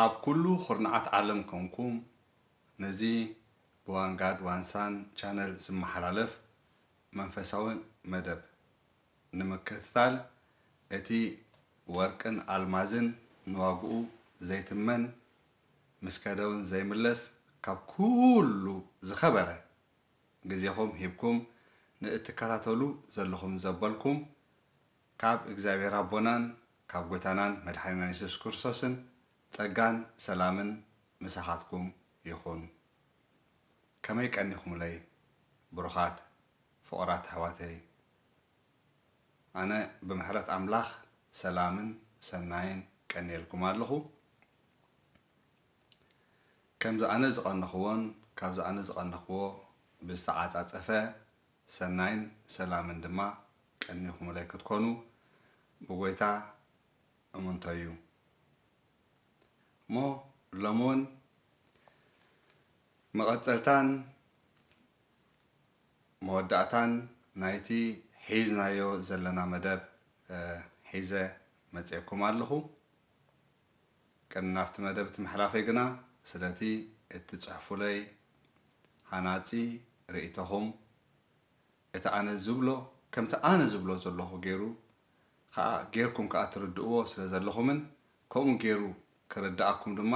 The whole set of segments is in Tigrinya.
ኣብ ኩሉ خرنعات ዓለም ኮንኩም ነዚ ብዋንጋድ ዋንሳን ቻነል ዝመሓላለፍ መንፈሳዊ መደብ ንምክትታል እቲ ወርቅን ኣልማዝን ንዋግኡ ዘይትመን ምስከደውን ዘይምለስ ካብ ኩሉ ዝኸበረ ግዜኹም ሂብኩም ንእትከታተሉ ዘለኹም ዘበልኩም ካብ እግዚአብሔር አቦናን ካብ ጎይታናን መድኃኒናን ኢየሱስ ክርስቶስን ጸጋን ሰላምን ምሳኻትኩም ይኹን ከመይ ቀኒኹም ለይ ብሩኻት ፍቑራት ኣሕዋተይ ኣነ ብምሕረት ኣምላኽ ሰላምን ሰናይን ቀኒየልኩም ኣለኹ ከምዚ ኣነ ዝቐነኽዎን ካብዚ ኣነ ዝቐነኽዎ ብዝተዓጻጸፈ ሰናይን ሰላምን ድማ ቀኒኹም ለይ ክትኮኑ ብጎይታ እሙንተዩ ሞ ሎሞን መቐፀልታን መወዳእታን ናይቲ ሒዝናዮ ዘለና መደብ ሒዘ መፅአኩም ኣለኹ ቅድሚ ናብቲ መደብ ትመሕላፈይ ግና ስለቲ እትፅሕፉለይ ሃናፂ ርእይቶኹም እቲ ኣነ ዝብሎ ከምቲ ኣነ ዝብሎ ዘለኹ ገይሩ ከዓ ጌርኩም ከዓ ትርድእዎ ስለ ዘለኹምን ከምኡ ገይሩ ክርዳእኩም ድማ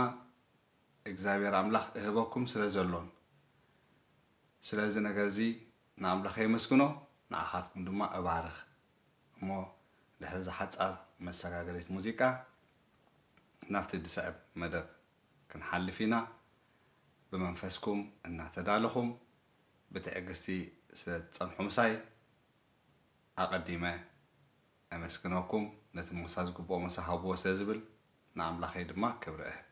እግዚአብሔር ኣምላኽ እህበኩም ስለ ዘሎን ስለዚ ነገር እዚ ንኣምላኽ የመስግኖ ንኣኻትኩም ድማ እባርኽ እሞ ድሕሪ ዝሓፃር መሰጋገሪት ሙዚቃ ናብቲ ድስዕብ መደብ ክንሓልፍ ኢና ብመንፈስኩም እናተዳለኹም ብትዕግስቲ ስለ ትፀንሑ ምሳይ ኣቐዲመ ኣመስግነኩም ነቲ ሙሳ ዝግብኦ መሳሃብዎ ስለ ዝብል ንኣምላኸይ ድማ ክብሪ እህብ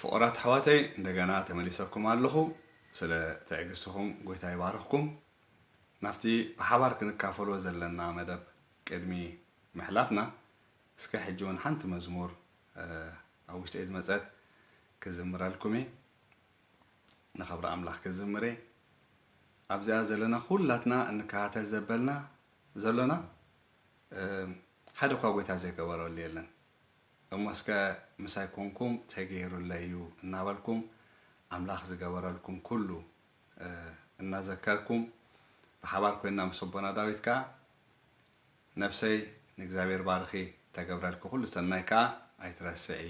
ፍቑራት ኣሕዋተይ እንደገና ተመሊሰኩም ኣለኹ ስለ ትዕግስትኩም ጎይታ ይባርኽኩም ናፍቲ ብሓባር ክንካፈሎ ዘለና መደብ ቅድሚ ምሕላፍና እስከ ሕጂ እውን ሓንቲ መዝሙር ኣብ ውሽጢ እድ መፀት ክዝምረልኩም ንኸብሪ ኣምላኽ ክዝምረ ኣብዚኣ ዘለና ኩላትና እንከታተል ዘበልና ዘሎና ሓደ እኳ ጎይታ ዘይገበረሉ የለን እሞ እስከ ምሳይ ኮንኩም ተገይሩለይ እዩ እናበልኩም ኣምላኽ ዝገበረልኩም ኩሉ እናዘከርኩም ብሓባር ኮይና ምስ ኣቦና ዳዊት ከዓ ነፍሰይ ንእግዚአብሔር ባርኺ ተገብረልኩ ኩሉ ሰናይ ከዓ ኣይትረስዒ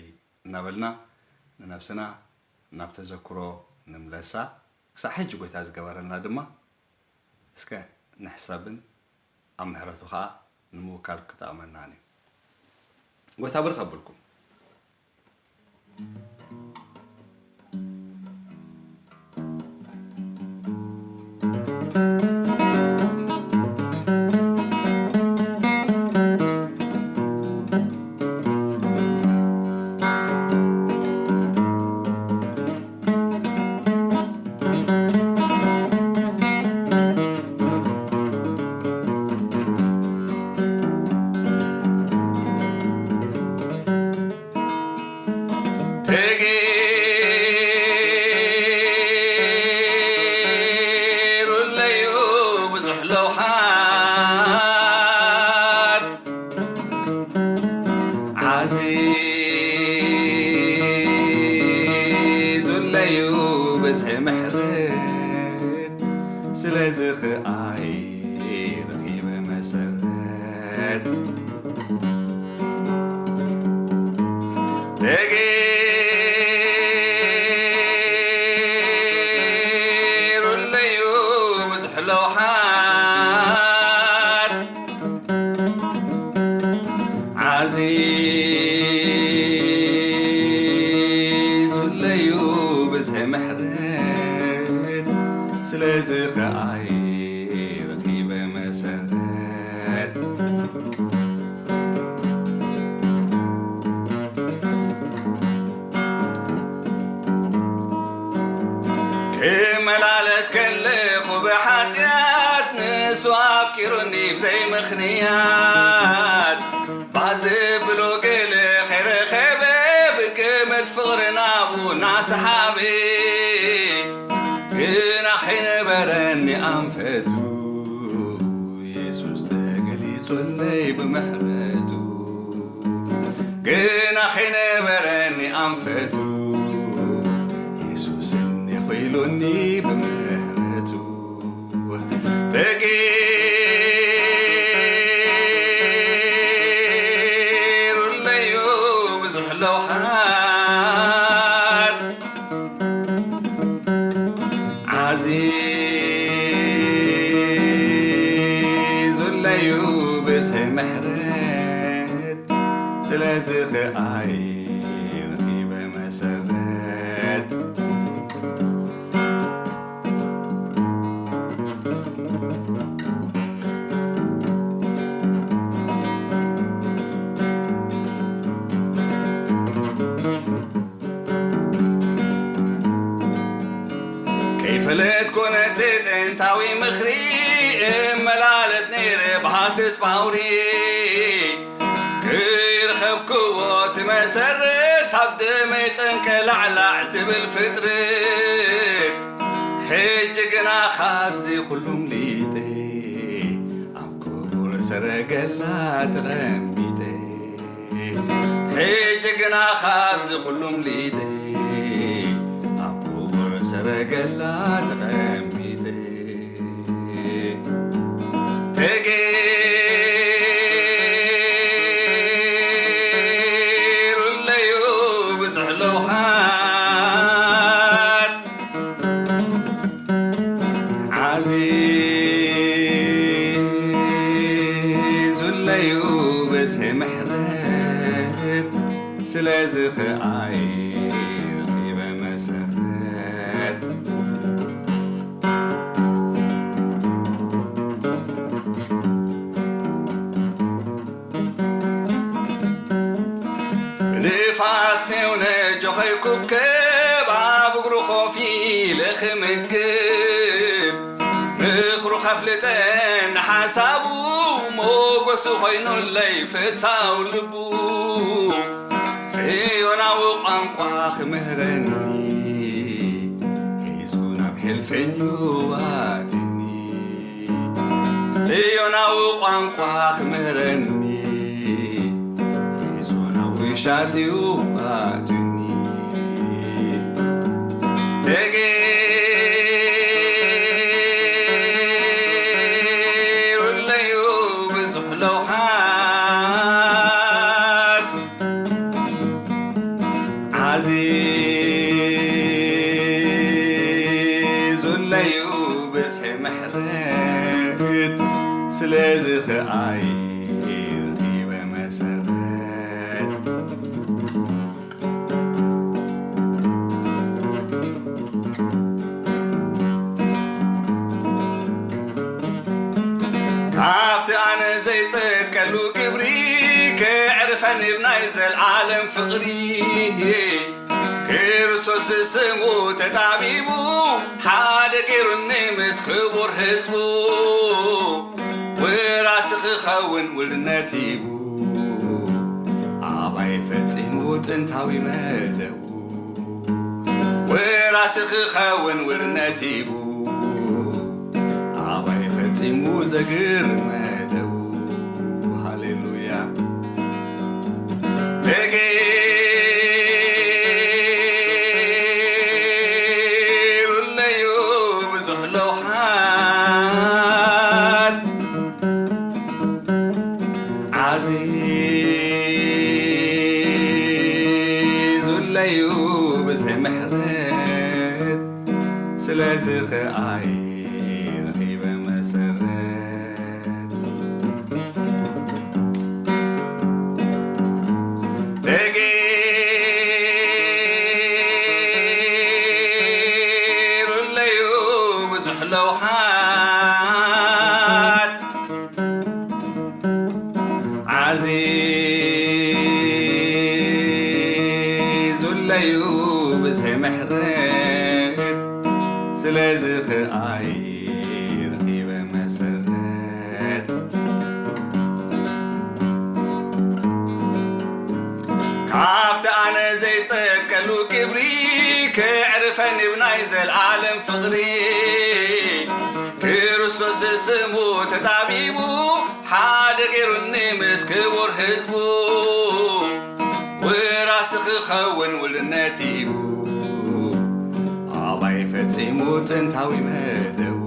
እናበልና ንነፍስና ናብ ተዘክሮ ንምለሳ ክሳብ ሕጂ ጎይታ ዝገበረልና ድማ እስከ ንሕሰብን ኣብ ምሕረቱ ከዓ ንምውካል ክጠቕመና እዩ ጎይታ ብርኽ ኣብልኩም ስለዚ ኽኣይ ረኺበ መሰረት ተገይሩለዩ ብዙሕ ለውሓት ዓዚዙለዩ ብዝሒ ምሕረት ስለዚ ኽኣይ ረኺበ መሰረት ክመላለስ ከለኹ ብሓጢኣት ንሱ ኣፍቂሩኒ ብዘይ ምኽንያት ባዝብሎ ገለ ኸይረኸበ ብገመድ ፍቕሪ ናብኡ ናሰሓበ زلي بمحرته جنا خينا براني أنفتو يسوس إني خيلوني بمحرته تغير الليو بزحلوحات عزيز الليو بسه محرت سلازخ عين خيبة مسرت كيف لا تكونت انتاوي مخري ملالس نيري بحاسس باوري كير خب قوات مسرت عبد ميتنك لعلع زبل فطرت حجقنا خابزي كلهم ليتي عم كبور سرقلا تغميتي حجقنا خابزي كلهم ليتي سرقلا تغميتي تغير الليو بزحلوحات عزيز الليو بزه محرت سلازخ عين خيبة مسرت نفاسني ونجو خيكوب كب عبقرو خوفي لخمكب مخرو خفلتين حسابو موقسو خينو اللي فتاو لبو سيونا وقنقاخ مهرني حيزونا بحلفنيو باتني سيونا وقنقاخ مهرني شادي وباتني تغير الليو بزحلوحات عزيز الليو بزح محرت سلازخ عين خيبة مسرت عافت أنا زي تكلو كبري كعرفني بنايز العالم فقري كيرسوس سمو تتعبيبو حاد كيرني مسكبور حزبو وراسخ خون ولناتيبو عباي فتيمو تنتاوي مدبو وراسخ خون ولناتيبو مو زقر مدبو هاليلويا تغير الليو بزحلوحات عزيز الليو بزه محرت سلازخ عين لوحات عزيز الليو بزه محرت سلازخ عين خيبة مسرت كعبت أنا زي تكلو كبري كعرفني بنايز العالم فقري كيرسوس سمو ተጣቢቡ ሓደ ገይሩኒ ምስ ክቡር ህዝቡ ወራስ ክኸውን ውልድነት ሂቡ ኣባይ ፈጺሙ ጥንታዊ መደቡ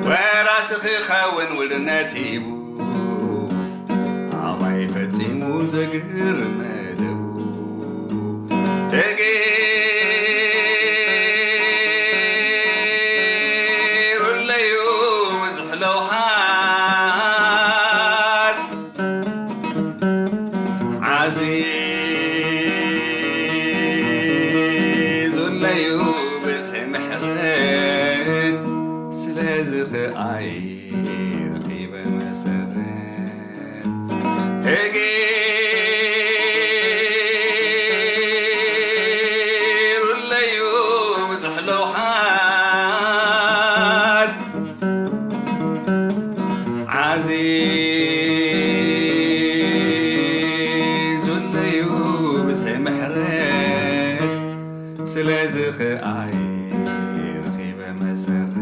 ወራስ ክኸውን ውልድነት ሂቡ ኣባይ ፈጺሙ ዘግርም መደቡ ተገይሩለዩ ብዙሕ ለውሃት ዓዚዙለዩ ብዝሒ ምሕረት ስለዚ ኽኣይ ረኺበ መሰረት ተገይሩለዩ ብዙሕ ለውሃት ዓዚዙለዩ ብዝሒ ምሕረት ስለዚ ኽኣይ ረኺበ መሰረት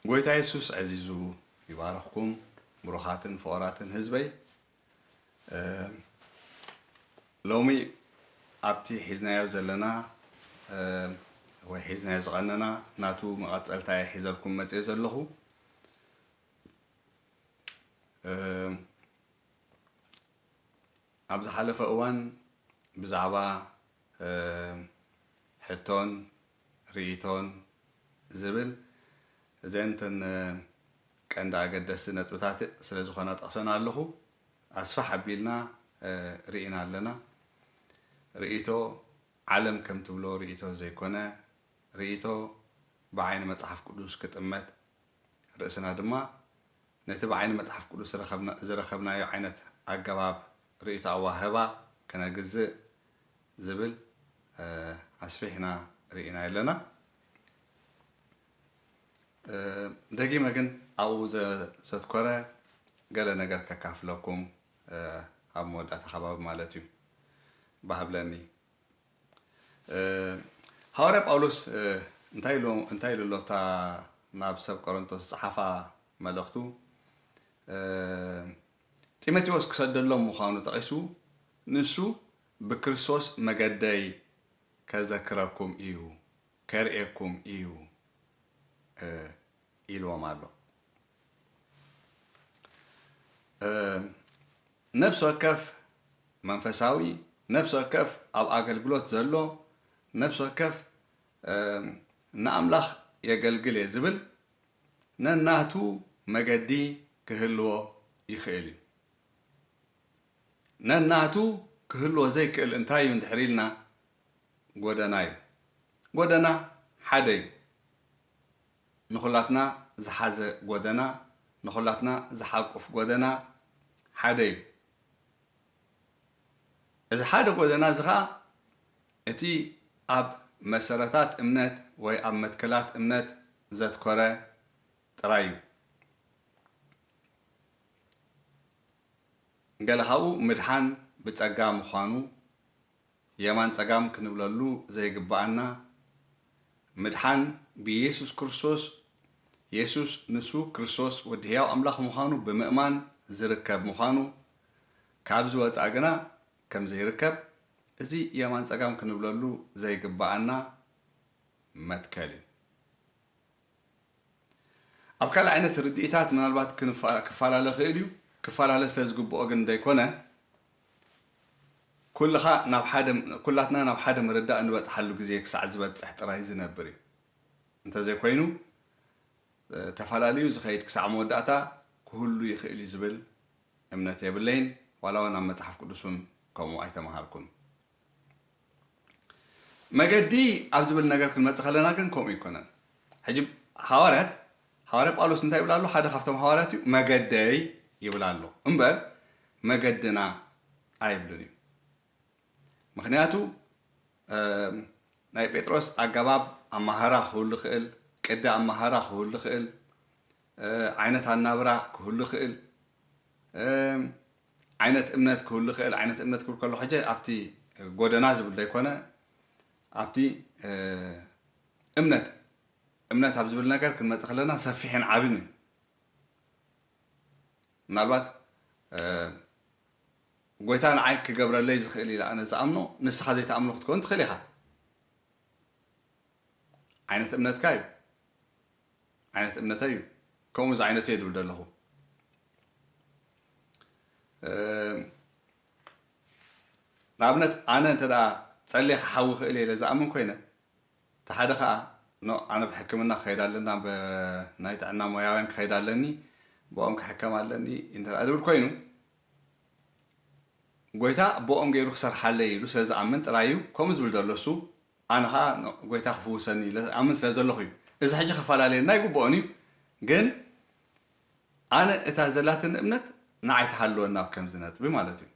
ጎይታ ኢየሱስ ዓዚዙ ይባረኽኩም ብሩኻትን ፍቑራትን ህዝበይ ሎሚ ኣብቲ ሒዝናዮ ዘለና ወይ ሒዝናዮ ዝቐነና ናቱ መቐፀልታ ሒዘልኩም መፅእ ዘለኹ ኣብ ዝሓለፈ እዋን ብዛዕባ ሕቶን ርኢቶን ዝብል እዘንተን ቀንዲ ኣገደስቲ ነጥብታት ስለ ዝኾነ ጠቕሰና ኣለኹ ኣስፋሕ ኣቢልና ርኢና ኣለና ርኢቶ ዓለም ከም ትብሎ ርኢቶ ዘይኮነ ርኢቶ ብዓይኒ መፅሓፍ ቅዱስ ክጥመት ርእስና ድማ ነቲ ብዓይኒ መፅሓፍ ቅዱስ ዝረኸብናዮ ዓይነት ኣገባብ ርኢቶ ኣዋህባ ከነግዝእ ዝብል ኣስፊሕና ርኢና ኣለና ደጊመ ግን ኣብኡ ዘትኮረ ገለ ነገር ከካፍለኩም ኣብ መወዳእታ ከባቢ ማለት እዩ ባህብለኒ ሐዋርያ ጳውሎስ እንታይ ኢሉ ኣሎ እታ ናብ ሰብ ቆሮንቶስ ዝፀሓፋ መልእኽቱ ጢሞቴዎስ ክሰደሎም ምዃኑ ጠቒሱ ንሱ ብክርስቶስ መገደይ ከዘክረኩም እዩ ከርእየኩም እዩ ኢልዎም ኣሎ ነፍሲ ወከፍ መንፈሳዊ ነፍሲ ወከፍ ኣብ ኣገልግሎት ዘሎ ነፍሲ ወከፍ ንኣምላኽ የገልግል እየ ዝብል ነናቱ መገዲ ክህልዎ ይኽእል እዩ ነናቱ ክህልዎ ዘይክእል እንታይ እዩ እንድሕር ኢልና ጎደና እዩ ጎደና ሓደ እዩ ንኹላትና ዝሓዘ ጎደና ንኹላትና ዝሓቁፍ ጎደና ሓደ እዩ እዚ ሓደ ጎደና እዚ ከዓ እቲ ኣብ መሰረታት እምነት ወይ ኣብ መትከላት እምነት ዘትኮረ ጥራይ እዩ ገለ ካብኡ ምድሓን ብፀጋ ምዃኑ የማን ፀጋም ክንብለሉ ዘይግባአና ምድሓን ብኢየሱስ ክርስቶስ ኢየሱስ ንሱ ክርስቶስ ወዲ ሕያው ኣምላኽ ምዃኑ ብምእማን ዝርከብ ምዃኑ ካብ ዝወፃእ ግና ከም ዘይርከብ እዚ የማን ፀጋም ክንብለሉ ዘይግባአና መትከል እዩ ኣብ ካልእ ዓይነት ርድኢታት ምናልባት ክፈላለ ክእል እዩ ክፈላለ ስለ ዝግብኦ ግን እንደይኮነ ኩላትና ናብ ሓደ ምርዳእ እንበፅሓሉ ግዜ ክሳዕ ዝበፅሕ ጥራይ ዝነብር እዩ እንተዘይኮይኑ ተፈላለዩ ዝኸይድ ክሳዕ መወዳእታ ክህሉ ይኽእል እዩ ዝብል እምነት የብለይን ዋላ እውን ኣብ መፅሓፍ ቅዱስን ከምኡ ኣይተመሃርኩን መገዲ ኣብ ዝብል ነገር ክንመፅእ ከለና ግን ከምኡ ይኮነን ሕጂ ሐዋርያ ጳውሎስ እንታይ ይብላ ኣሎ ሓደ ካብቶም ሐዋርያት እዩ መገደይ ይብላ ኣሎ እምበር መገድና ኣይብልን እዩ ምክንያቱ ናይ ጴጥሮስ ኣገባብ ኣማሃራ ክህሉ ክእል ቅዲ ኣማሃራ ክህሉ ክእል ዓይነት ኣናብራ ክህሉ ክእል ዓይነት እምነት ክህሉ ክእል ዓይነት እምነት ክብል ከሎ ሕጂ ኣብቲ ጎደና ዝብል ዘይኮነ ኣብቲ እምነት ኣብ ዝብል ነገር ክንመፅእ ከለና ሰፊሕን ዓብን እዩ ምናልባት ጎይታ ንዓይ ክገብረለይ ዝኽእል ኢላ ኣነ ዝኣምኖ ንስኻ ዘይተኣምኖ ክትከውን ትኽእል ኢኻ ዓይነት እምነትካ እዩ ዓይነት እምነተይ እዩ ከምኡ ዚ ዓይነት እየ ድብል ዘለኹ ንኣብነት ኣነ እንተ ደኣ ፀሊኻ ሓዊ ክእል እየ ዝኣምን ኮይነ እቲ ሓደ ከዓ ኣነ ብሕክምና ክኸይድ ኣለና ናይ ጥዕና ሞያውያን ክኸይድ ኣለኒ ብኦም ክሕከም ኣለኒ እንተ ደኣ ድብል ኮይኑ ጎይታ ብኦም ገይሩ ክሰርሓለይ ኢሉ ስለ ዝኣምን ጥራይ እዩ ከምኡ ዝብል ዘሎ እሱ ኣነ ከዓ ጎይታ ክፍውሰኒ ኣምን ስለ ዘለኹ እዩ እዚ ሕጂ ክፈላለየና ይግብኦን እዩ ግን ኣነ እታ ዘላትን እምነት ንዓይ ተሃልወና ኣብ ከምዚ ነጥቢ ማለት እዩ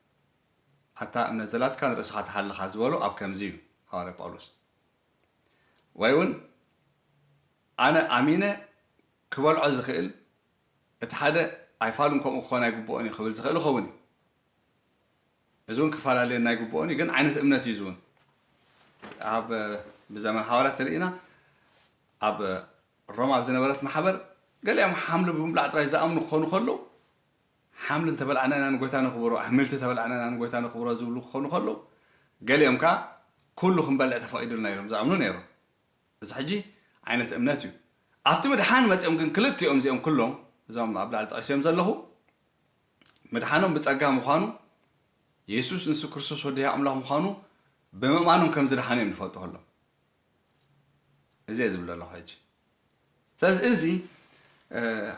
ኣታ እምነት ዘላትካ ንርእስኻ ተሃልኻ ዝበሎ ኣብ ከምዚ እዩ ሃዋርያ ጳውሎስ ወይ እውን ኣነ ኣሚነ ክበልዖ ዝኽእል እቲ ሓደ ኣይፋሉን ከምኡ ክኾን ኣይግብኦን እዩ ክብል ዝኽእል ይኸውን እዩ እዚ እውን ክፈላለየና ይግብኦን እዩ ግን ዓይነት እምነት እዩ ዝውን ኣብ ብዘመን ሃዋርያት ተሪእና ኣብ ሮማ ኣብ ዝነበረት ማሕበር ገሊኦም ሓምሊ ብምብላዕ ጥራይ ዝኣምኑ ክኾኑ ከለዉ ሓምሊ እንተበልዓና ኢና ንጎይታ ነኽብሮ ኣሕምልቲ ተበልዓና ኢና ንጎይታ ነኽብሮ ዝብሉ ክኾኑ ከለዉ ገሊኦም ከዓ ኩሉ ክንበልዕ ተፈቒዱልና ኢሎም ዝኣምኑ ነይሮም እዚ ሕጂ ዓይነት እምነት እዩ ኣብቲ ምድሓን መፂኦም ግን ክልቲኦም እዚኦም ኩሎም እዞም ኣብ ላዕሊ ጠቂሶም ዘለኹ ምድሓኖም ብፀጋ ምዃኑ ኢየሱስ ንሱ ክርስቶስ ወዲ ኣምላኽ ምዃኑ ብምእማኖም ከም ዝድሓኑ እዮም ንፈልጡ ከሎም እዚ እየ ዝብል ኣለኹ ሕጂ ስለዚ እዚ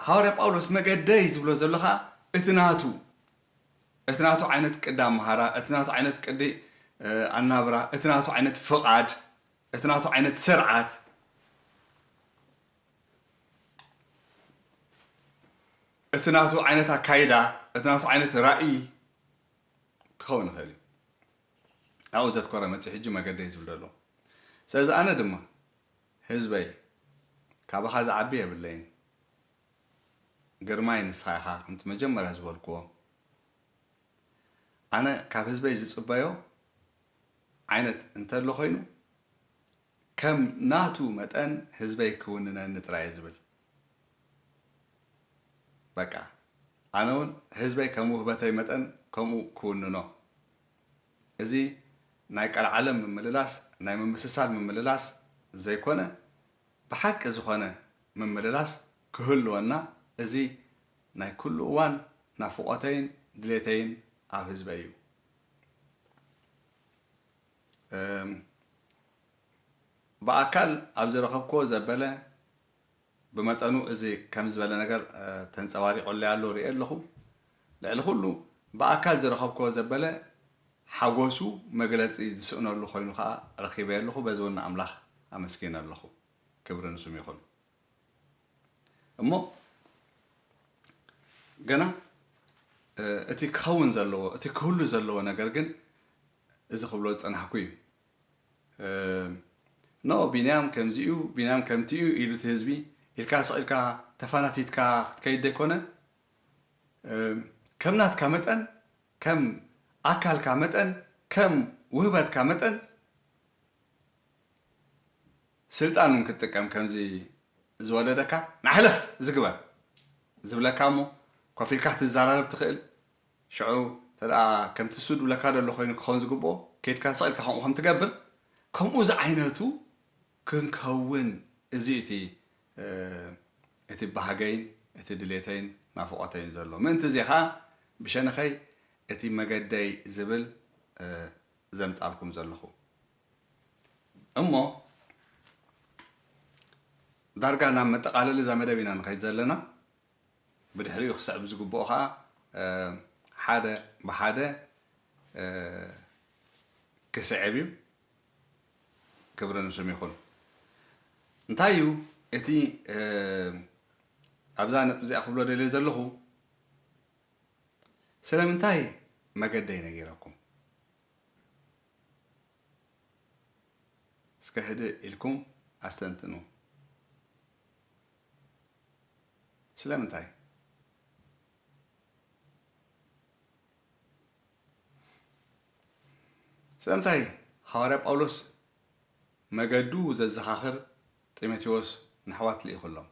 ሃዋርያ ጳውሎስ መገደይ ዝብሎ ዘሎ ከዓ እቲ ናቱ ዓይነት ቅዲ ኣመሃራ እቲ ናቱ ዓይነት ቅዲ ኣናብራ እቲ ናቱ ዓይነት ፍቓድ እቲ ናቱ ዓይነት ስርዓት እቲ ናቱ ዓይነት ኣካይዳ እቲ ናቱ ዓይነት ራእይ ክኸውን ይኽእል እዩ ኣብኡ ዘትኮረ መፅኡ ሕጂ መገደይ ዝብል ዘሎ ስለዚ ኣነ ድማ ህዝበይ ካብኻ ዝዓቢ የብለይን ግርማይ ንስኻ ኢኻ ከምቲ መጀመርያ ዝበልክዎ ኣነ ካብ ህዝበይ ዝፅበዮ ዓይነት እንተሎ ኮይኑ ከም ናቱ መጠን ህዝበይ ክውንነኒ ጥራይ ዝብል በቃ ኣነ እውን ህዝበይ ከም ውህበተይ መጠን ከምኡ ክውንኖ እዚ ናይ ቀልዓለም ምምልላስ ናይ ምምስሳል ምምልላስ ዘይኮነ ብሓቂ ዝኾነ ምምልላስ ክህልወና እዚ ናይ ኩሉ እዋን ናፍቆተይን ድሌተይን ኣብ ህዝበይ እዩ ብኣካል ኣብ ዝረኸብክዎ ዘበለ ብመጠኑ እዚ ከም ዝበለ ነገር ተንፀባሪቆለይ ኣሎ ሪኦ ኣለኹ ልዕሊ ኩሉ ብኣካል ዝረኸብክዎ ዘበለ ሓጎሱ መግለፂ ዝስእነሉ ኮይኑ ከዓ ረኺበ ኣለኹ በዚ እውን ኣምላኽ ኣመስኪን ኣለኹ ክብሪ ንስሙ ይኹን እሞ ገና እቲ ክኸውን ዘለዎ እቲ ክህሉ ዘለዎ ነገር ግን እዚ ክብሎ ዝፀናሕኩ እዩ ኖ ቢንያም ከምዚኡ ቢንያም ከምቲኡ ኢሉ እቲ ህዝቢ ኢልካ ሰቂልካ ተፋናቲትካ ክትከይድ ዘይኮነ ከም ናትካ መጠን ከም ኣካልካ መጠን ከም ውህበትካ መጠን ስልጣን ክትጥቀም ከምዚ ዝወለደካ ንሕለፍ ዝግበር ዝብለካ እሞ ኮፍ ኢልካ ክትዘራረብ ትኽእል ሽዑ ተደኣ ከምቲ ሱድ ብለካ ደሎ ኮይኑ ክኸውን ዝግብኦ ከይድካ ሰቂልካ ከምኡ ከም ትገብር ከምኡ ዚ ዓይነቱ ክንከውን እዚ እቲ ባህገይን እቲ ድሌተይን ናፍቆተይን ዘሎ ምእንቲ እዚ ከዓ ብሸነኸይ እቲ መገደይ ዝብል ዘምፃልኩም ዘለኹ እሞ ዳርጋ ናብ መጠቃለሊ እዛ መደብ ኢና ንኸይድ ዘለና ብድሕሪኡ ክስዕብ ዝግብኦ ከዓ ሓደ ብሓደ ክስዕብ እዩ ክብሪ ንስሙ ይኹን እንታይ እዩ እቲ ኣብዛ ነጥቢ እዚኣ ክብሎ ደልየ ዘለኹ ስለምንታይ መገደይ ነጊረኩም سكهد إلكم أستنتنو سلامتاي سلامتاي حواري باولوس مجدو زخاخر تيموثيوس نحوات لي كلهم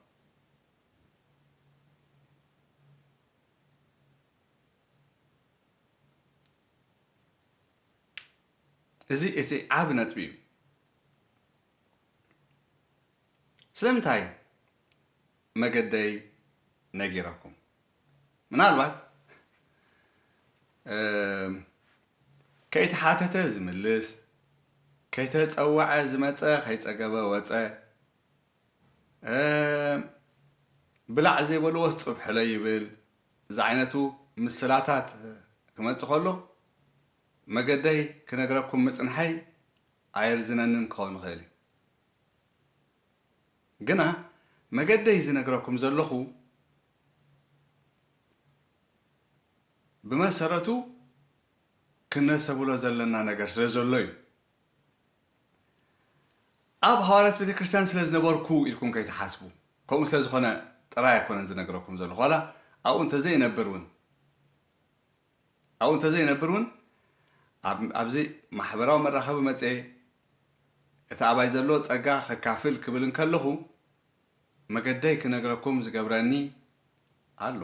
إزي إتي عابنت بيو سلامتاي مجدي نجيركم من الوقت كيت حاتة زملس كيت تصوع زمصا كيت صقبه وصا بلع زي بلو صبح لا يبل زعينتو مسلاتات كمص خلو مجدي كنغركم مصنحي ايرزننن كون خيلي جنا مجدي زنغركم زلخو بمسرتو كنسبولو زلنا ነገር ስለዘሎዩ ኣብ ሃዋርያት ቤተክርስትያን ስለዝነበርኩ ኢልኩም ከይተሓስቡ ከምኡ ስለዝኾነ ጥራይ ኣይኮነን ዝነገረኩም ዘሎ ኋላ ኣብኡ እንተዘይነብር እውን ኣብዚ ማሕበራዊ መራኸቢ መፅአ እቲ ኣባይ ዘሎ ፀጋ ከካፍል ክብል እንከለኹ መገደይ ክነግረኩም ዝገብረኒ ኣሎ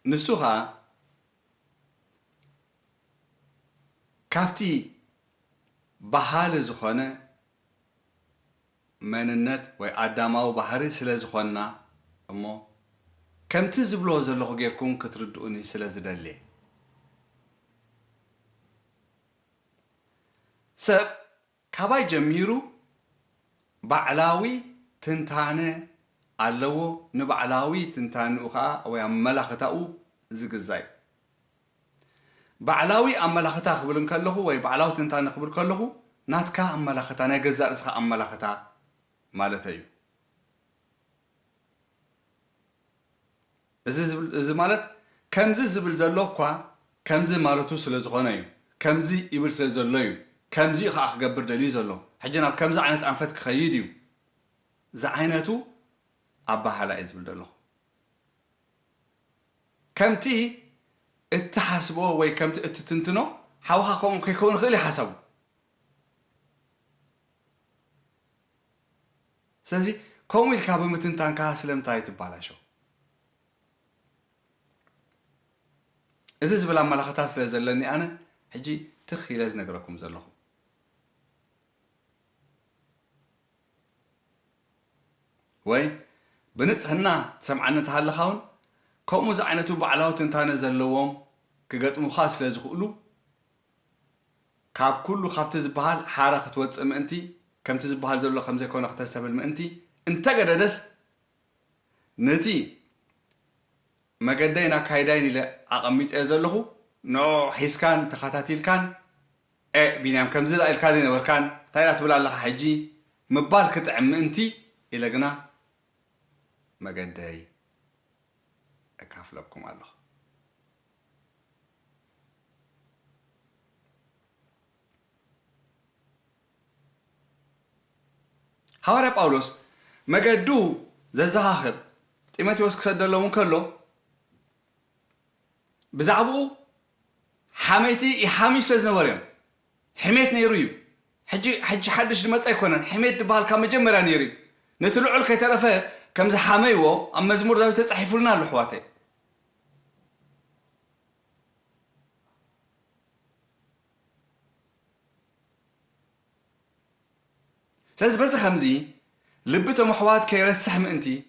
نسوها كافتي بحال زخانة مننت وآدماو بحري سلا زخانا أما كم تزبلو زلخو غيركم كتردوني سلا زدالي سب كاباي جميرو بعلاوي تنتانه علو نبعلاوي تنتانو خا او املاختاو زغزاي بعلاوي املاختا خبلن كلهو وي بعلاو تنتان خبل كلهو ناتكا املاختا نغزا رسخ املاختا مالتايو እዚ ማለት ከምዚ ዝብል ዘሎ እኳ ከምዚ ማለቱ ስለ ዝኾነ እዩ ከምዚ ይብል ስለ ዘሎ እዩ ከምዚ ከዓ ክገብር ደልዩ ዘሎ ሕጂ ናብ ከምዚ ዓይነት ኣንፈት ክኸይድ እዩ እዚ ዓይነቱ أباها إزبل دلو كمتي اتحاسبو وي كمتي اتتنتنو حوها كون كيكون خيلي حسبو سازي كون الكاب متنتان كا سلم تاي تبالاشو إذا زبل ملختا سلا زلني أنا حجي تخي لاز نقرأكم زلخو وي بنصحنا سمعنا تهلخاون كومو زعينتو بعلاو تنتانه زلوم كغطمو خاص لزخلو كاب كله خفت زبحال حاره توصم انتي كم تزبحال زلو خمسه كونهختستبل انتي انت قددس نتي مقدينا كايداين الى اقميت ازلخو نو حسكان تخاتاتيل كان بينام كم زل الكادين وركان تايلات بلا الله حجي مبال كطعم انتي الى غنا مجدي أكافلكم الله حواري باولوس مجدو زازاخر تيموثيوس كسدلو من كله بزعبو حميتي يحاميش لزنوريم حميت نيريو حجي حدش لمص يكونن حميت بحال كما جمرا نيري نتلعل كيترفه كم زحاميو أما مزمور داوود تصحيفوا لنا الحواتي ساز بس خمزي لبته محوات كيرسح مأنتي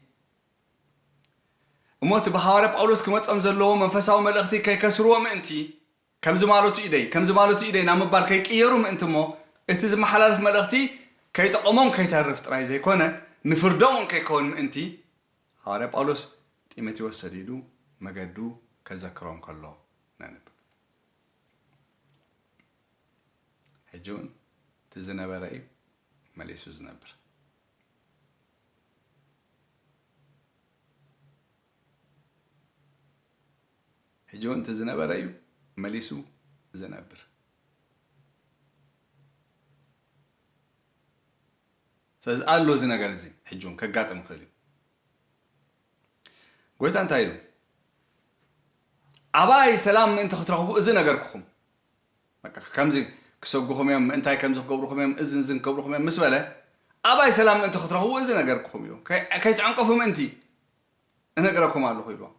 وموت بحوارب أولوس كمت أمزلوا منفسه وملأختي كي كسروا مأنتي كم زمالوتي إيدي نعم بال كي كيروا مأنتمو اتزم حلال في ملأختي كي تقومون كي تعرفت رأي زي كونه نفردون كي كون مأنتي حوارب أولوس تيموثيوس سديدو مجدو كذكرهم كله نانب حجون تزنا برأي مليسو زنبر حجون تزنا برأي مليسو زنبر ساز قالو زي نجار زي حجون كقاطم خلي قلت أنت هيلو أباي سلام أنت خطرقوا إذن نجاركم كم زي كسبكم يوم أنت هاي كم زي كبركم يوم إذن زين كبركم يوم مسبلة أباي سلام أنت خطرقوا إذن نجاركم يوم كي تعنقفهم أنتي أنا نجاركم على خيلوا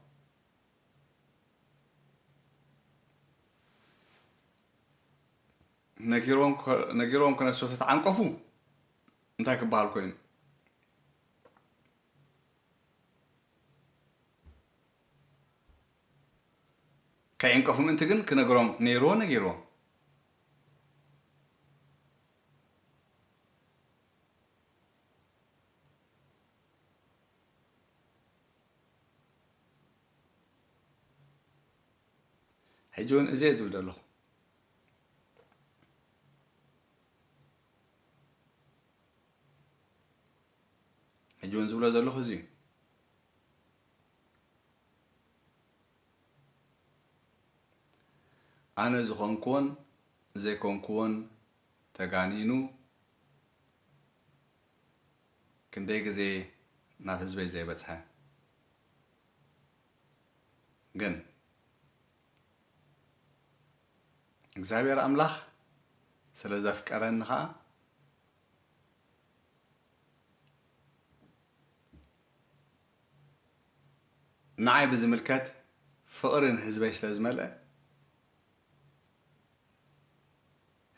نجيرهم كنا سوسة عنقفوا أنت هاي كبالكوين كينقفهم أنت جن كنجرام نجيرهم حجون إزاي دودا له حجون زولا زلو خزي أنا زخنكون زي كونكون تجانينو كنديك زي نافذ بي زي بتها جن እግዚአብሔር አምላክ ስለዘፍቀረንኻ ንዓይ ብዝምልከት ፍቕርን ህዝበይ ስለዝመልአ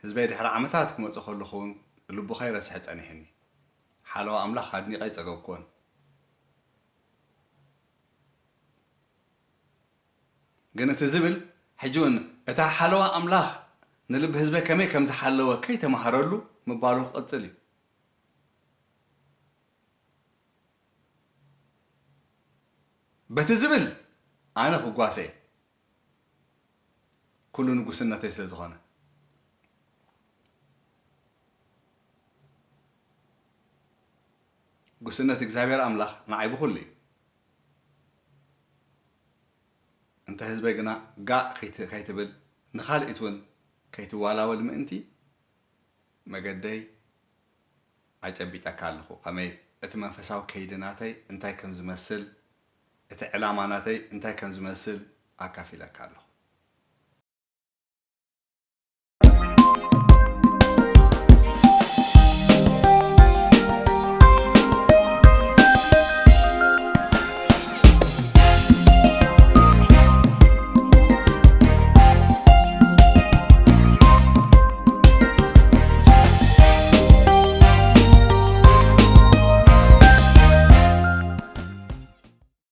ህዝበይ ድሕሪ ዓመታት ክመፅእ ከለኹ እውን ልቡ ከይረስሐ ፀኒሕኒ ሓለዋ ኣምላኽ ኣድኒቐ ይፀገብክዎን ግን እቲ ዝብል ሕጂ እውን እታ ሓለዋ ኣምላኽ ንልቢ ህዝበይ ከመይ ከም ዝሓለወ ከይተማሃረሉ ምባሉ ክቕፅል እዩ በቲ ዝብል ኣነ ክጓሰ እየ ኩሉ ንጉስነተይ ስለ ዝኾነ ጉስነት እግዚአብሔር ኣምላኽ ንዓይ ብኩሉ እዩ انت هزبي جنا جا كيتبل نخال إتون كيتوالاول مأنتي مجدي عجبي تكالخو قمي اتمن فساو كيدناتي انتي كم زمثل اتعلاماناتي انتي كم زمثل اكافي لكالخو